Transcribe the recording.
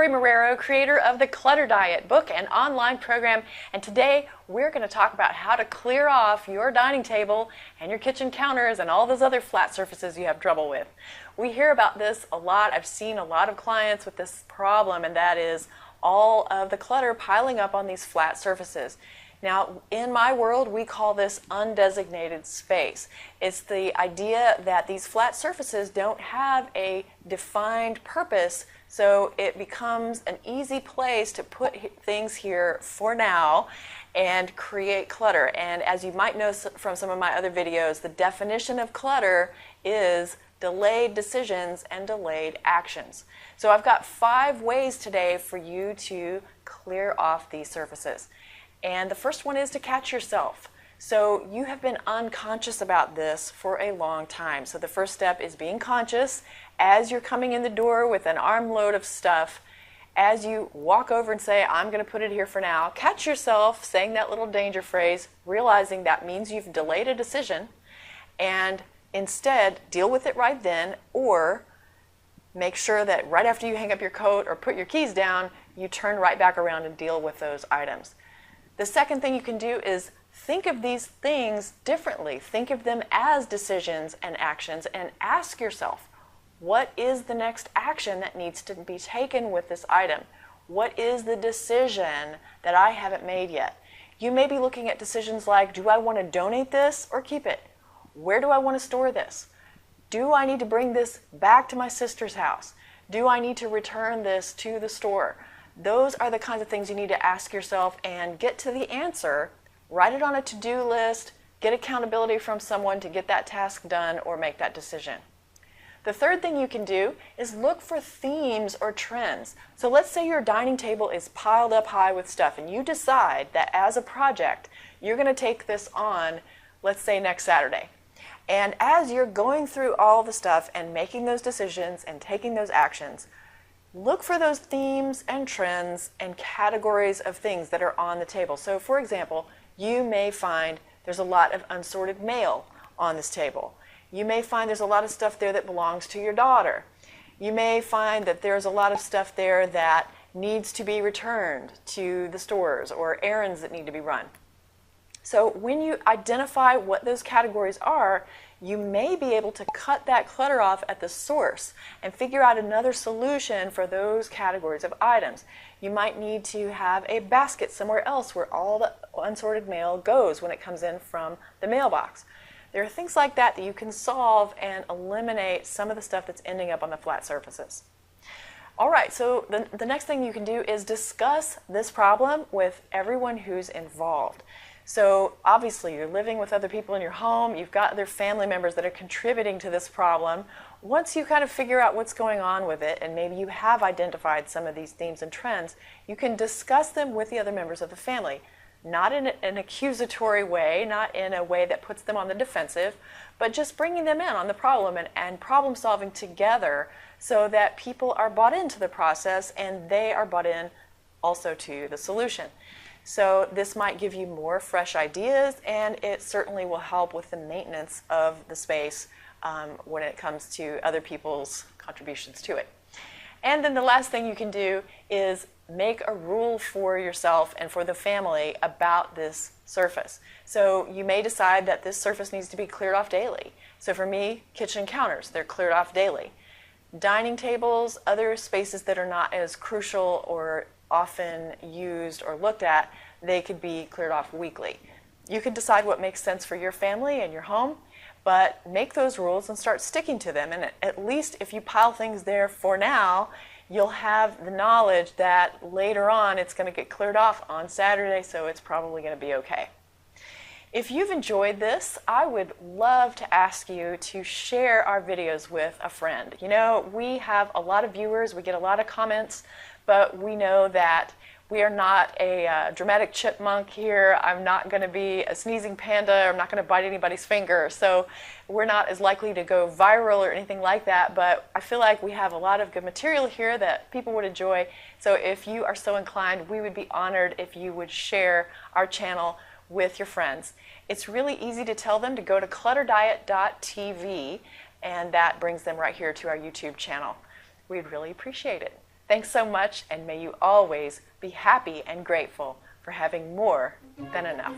Lorie Marrero, creator of the Clutter Diet book and online program, and today we're going to talk about how to clear off your dining table and your kitchen counters and all those other flat surfaces you have trouble with. We hear about this a lot. I've seen a lot of clients with this problem, and that is all of the clutter piling up on these flat surfaces. Now, in my world, we call this undesignated space. It's the idea that these flat surfaces don't have a defined purpose, so it becomes an easy place to put things here for now and create clutter. And as you might know from some of my other videos, the definition of clutter is delayed decisions and delayed actions. So I've got 5 ways today for you to clear off these surfaces. And the first one is to catch yourself. So you have been unconscious about this for a long time. So the first step is being conscious as you're coming in the door with an armload of stuff. As you walk over and say, I'm going to put it here for now, catch yourself saying that little danger phrase, realizing that means you've delayed a decision, and instead deal with it right then, or make sure that right after you hang up your coat or put your keys down, you turn right back around and deal with those items. The second thing you can do is think of these things differently. Think of them as decisions and actions, and ask yourself, what is the next action that needs to be taken with this item? What is the decision that I haven't made yet? You may be looking at decisions like, do I want to donate this or keep it? Where do I want to store this? Do I need to bring this back to my sister's house? Do I need to return this to the store? Those are the kinds of things you need to ask yourself and get to the answer. Write it on a to-do list, get accountability from someone to get that task done or make that decision. The third thing you can do is look for themes or trends. So let's say your dining table is piled up high with stuff and you decide that as a project you're going to take this on, let's say next Saturday. And as you're going through all the stuff and making those decisions and taking those actions, look for those themes and trends and categories of things that are on the table. So for example, you may find there's a lot of unsorted mail on this table. You may find there's a lot of stuff there that belongs to your daughter. You may find that there's a lot of stuff there that needs to be returned to the stores or errands that need to be run. So when you identify what those categories are, you may be able to cut that clutter off at the source and figure out another solution for those categories of items. You might need to have a basket somewhere else where all the unsorted mail goes when it comes in from the mailbox. There are things like that that you can solve and eliminate some of the stuff that's ending up on the flat surfaces. All right, so the next thing you can do is discuss this problem with everyone who's involved. So obviously you're living with other people in your home, you've got other family members that are contributing to this problem. Once you kind of figure out what's going on with it, and maybe you have identified some of these themes and trends, you can discuss them with the other members of the family. Not in an accusatory way, not in a way that puts them on the defensive, but just bringing them in on the problem and problem solving together so that people are bought into the process and they are bought in also to the solution. So this might give you more fresh ideas, and it certainly will help with the maintenance of the space when it comes to other people's contributions to it. And then the last thing you can do is make a rule for yourself and for the family about this surface. So you may decide that this surface needs to be cleared off daily. So for me, kitchen counters, they're cleared off daily. Dining tables, other spaces that are not as crucial or often used or looked at, they could be cleared off weekly. You can decide what makes sense for your family and your home, but make those rules and start sticking to them. And at least if you pile things there for now, you'll have the knowledge that later on it's going to get cleared off on Saturday, so it's probably going to be okay. If you've enjoyed this, I would love to ask you to share our videos with a friend. You know, we have a lot of viewers, we get a lot of comments, but we know that we are not a dramatic chipmunk here. I'm not going to be a sneezing panda. I'm not going to bite anybody's finger. So we're not as likely to go viral or anything like that. But I feel like we have a lot of good material here that people would enjoy. So if you are so inclined, we would be honored if you would share our channel with your friends. It's really easy to tell them to go to clutterdiet.tv, and that brings them right here to our YouTube channel. We'd really appreciate it. Thanks so much, and may you always be happy and grateful for having more than enough.